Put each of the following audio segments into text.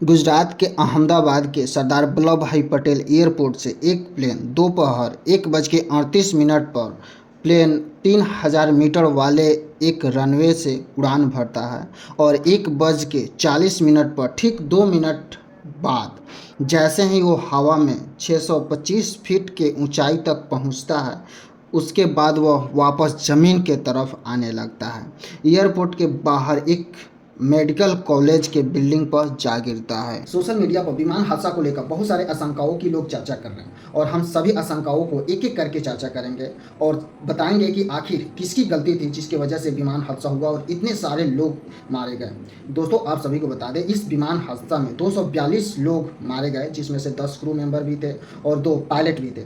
गुजरात के अहमदाबाद के सरदार वल्लभ भाई पटेल एयरपोर्ट से एक प्लेन दोपहर 1:38 पर प्लेन 3000 मीटर वाले एक रनवे से उड़ान भरता है और 1:40 पर ठीक 2 मिनट बाद जैसे ही वो हवा में 625 फीट के ऊंचाई तक पहुंचता है, उसके बाद वह वापस ज़मीन के तरफ आने लगता है। एयरपोर्ट के बाहर एक मेडिकल कॉलेज के बिल्डिंग पर जा गिरता है। सोशल मीडिया पर विमान हादसा को लेकर बहुत सारे आशंकाओं की लोग चर्चा कर रहे हैं और हम सभी आशंकाओं को एक एक करके चर्चा करेंगे और बताएंगे कि आखिर किसकी गलती थी जिसकी वजह से विमान हादसा हुआ और इतने सारे लोग मारे गए। दोस्तों, आप सभी को बता दें, इस विमान हादसा में 242 लोग मारे गए, जिसमें से 10 क्रू मेंबर भी थे और 2 पायलट भी थे।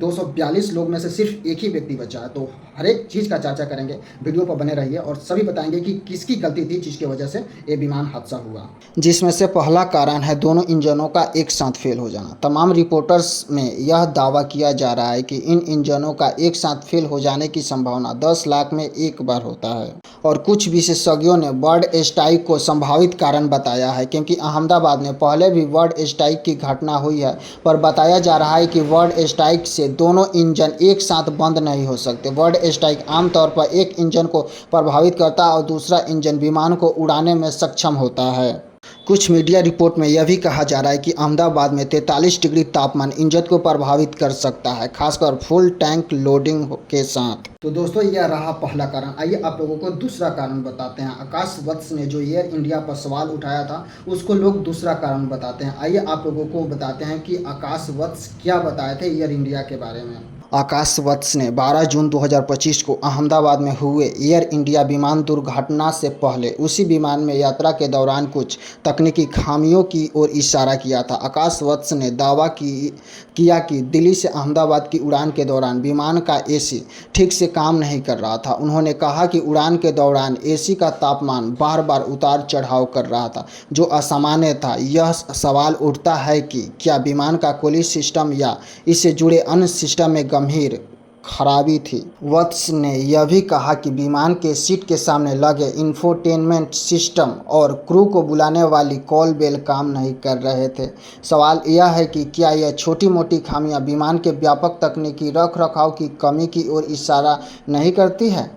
242 लोग में से सिर्फ एक ही व्यक्ति बचा है। तो हर एक चीज़ का चर्चा करेंगे, वीडियो पर बने रहिए और सभी बताएंगे कि किसकी गलती थी जिसकी वजह से ये विमान हादसा हुआ। जिसमें से पहला कारण है दोनों इंजनों का एक साथ फेल हो जाना। तमाम रिपोर्टर्स में यह दावा किया जा रहा है कि इन इंजनों का एक साथ फेल हो जाने की संभावना 10 लाख में एक बार होता है और कुछ विशेषज्ञों ने बर्ड स्ट्राइक को संभावित कारण बताया है, क्योंकि अहमदाबाद में पहले भी बर्ड स्ट्राइक की घटना हुई है। पर बताया जा रहा है कि बर्ड स्ट्राइक से दोनों इंजन एक साथ बंद नहीं हो सकते। बर्ड स्ट्राइक आमतौर पर एक इंजन को प्रभावित करता है और दूसरा इंजन विमान को उड़ाने में सक्षम होता है। कुछ मीडिया रिपोर्ट में यह भी कहा जा रहा है कि अहमदाबाद में 43 डिग्री तापमान इंजन को प्रभावित कर सकता है, खासकर फुल टैंक लोडिंग के साथ। तो दोस्तों, यह रहा पहला कारण। आइए आप लोगों को दूसरा कारण बताते हैं। आकाश वत्स ने जो एयर इंडिया पर सवाल उठाया था, उसको लोग दूसरा कारण बताते हैं। आइए आप लोगों को बताते हैं कि आकाश वत्स क्या बताए थे एयर इंडिया के बारे में। आकाश वत्स ने 12 जून 2025 को अहमदाबाद में हुए एयर इंडिया विमान दुर्घटना से पहले उसी विमान में यात्रा के दौरान कुछ तकनीकी खामियों की ओर इशारा किया था। आकाश वत्स ने दावा किया कि दिल्ली से अहमदाबाद की उड़ान के दौरान विमान का एसी ठीक से काम नहीं कर रहा था। उन्होंने कहा कि उड़ान के दौरान एसी का तापमान बार बार उतार चढ़ाव कर रहा था, जो असामान्य था। यह सवाल उठता है कि क्या विमान का कूलिंग सिस्टम या इससे जुड़े अन्य सिस्टम में गंभीर खराबी थी। वत्स ने यह भी कहा कि विमान के सीट के सामने लगे इंफोटेनमेंट सिस्टम और क्रू को बुलाने वाली कॉल बेल काम नहीं कर रहे थे। सवाल यह है कि क्या यह छोटी मोटी खामियां विमान के व्यापक तकनीकी रख रखाव की कमी की ओर इशारा नहीं करती है?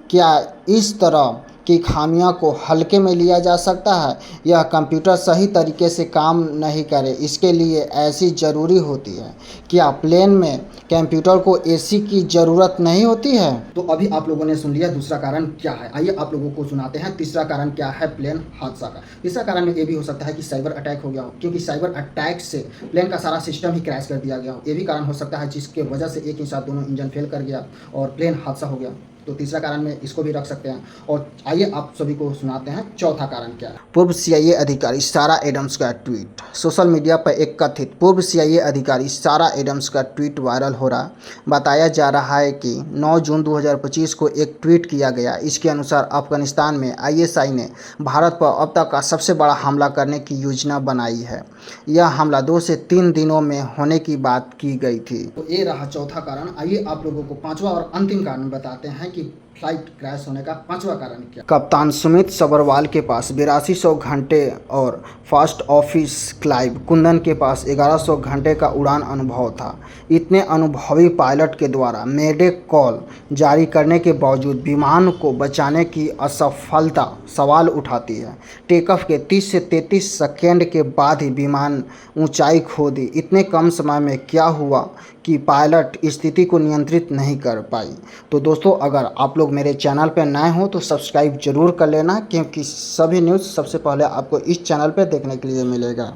क्या इस तरह की खामियों को हल्के में लिया जा सकता है? यह कंप्यूटर सही तरीके से काम नहीं करे, इसके लिए ऐसी ज़रूरी होती है। क्या प्लेन में कंप्यूटर को एसी की ज़रूरत नहीं होती है? तो अभी आप लोगों ने सुन लिया दूसरा कारण क्या है। आइए आप लोगों को सुनाते हैं तीसरा कारण क्या है प्लेन हादसा का। तीसरा कारण में ये भी हो सकता है कि साइबर अटैक हो गया हो, क्योंकि साइबर अटैक से प्लेन का सारा सिस्टम ही क्रैश कर दिया गया हो। ये भी कारण हो सकता है जिसके वजह से एक ही साथ दोनों इंजन फेल कर गया और प्लेन हादसा हो गया। तो तीसरा कारण में इसको भी रख सकते हैं। और आइए आप सभी को सुनाते हैं चौथा कारण क्या है। पूर्व सीआईए अधिकारी सारा एडम्स का ट्वीट। सोशल मीडिया पर एक कथित पूर्व सीआईए अधिकारी सारा एडम्स का ट्वीट वायरल हो रहा। बताया जा रहा है कि 9 जून 2025 को एक ट्वीट किया गया। इसके अनुसार अफगानिस्तान में आईएसआई ने भारत पर अब तक का सबसे बड़ा हमला करने की योजना बनाई है। यह हमला 2 से 3 दिनों में होने की बात की गई थी। तो ये रहा चौथा कारण। आइए आप लोगों को पांचवा और अंतिम कारण बताते हैं कि फ्लाइट क्रैश होने का पांचवा कारण क्या। कप्तान सुमित सबरवाल के पास 8200 घंटे और फर्स्ट ऑफिस क्लाइव कुंदन के पास 1100 घंटे का उड़ान अनुभव था। इतने अनुभवी पायलट के द्वारा मेडे कॉल जारी करने के बावजूद विमान को बचाने की असफलता सवाल उठाती है। टेक ऑफ के 30 से 33 सेकेंड के बाद ही विमान ऊंचाई खो दी। इतने कम समय में क्या हुआ कि पायलट स्थिति को नियंत्रित नहीं कर पाई। तो दोस्तों, अगर आप लोग मेरे चैनल पर नए हो तो सब्सक्राइब जरूर कर लेना, क्योंकि सभी न्यूज़ सबसे पहले आपको इस चैनल पर देखने के लिए मिलेगा।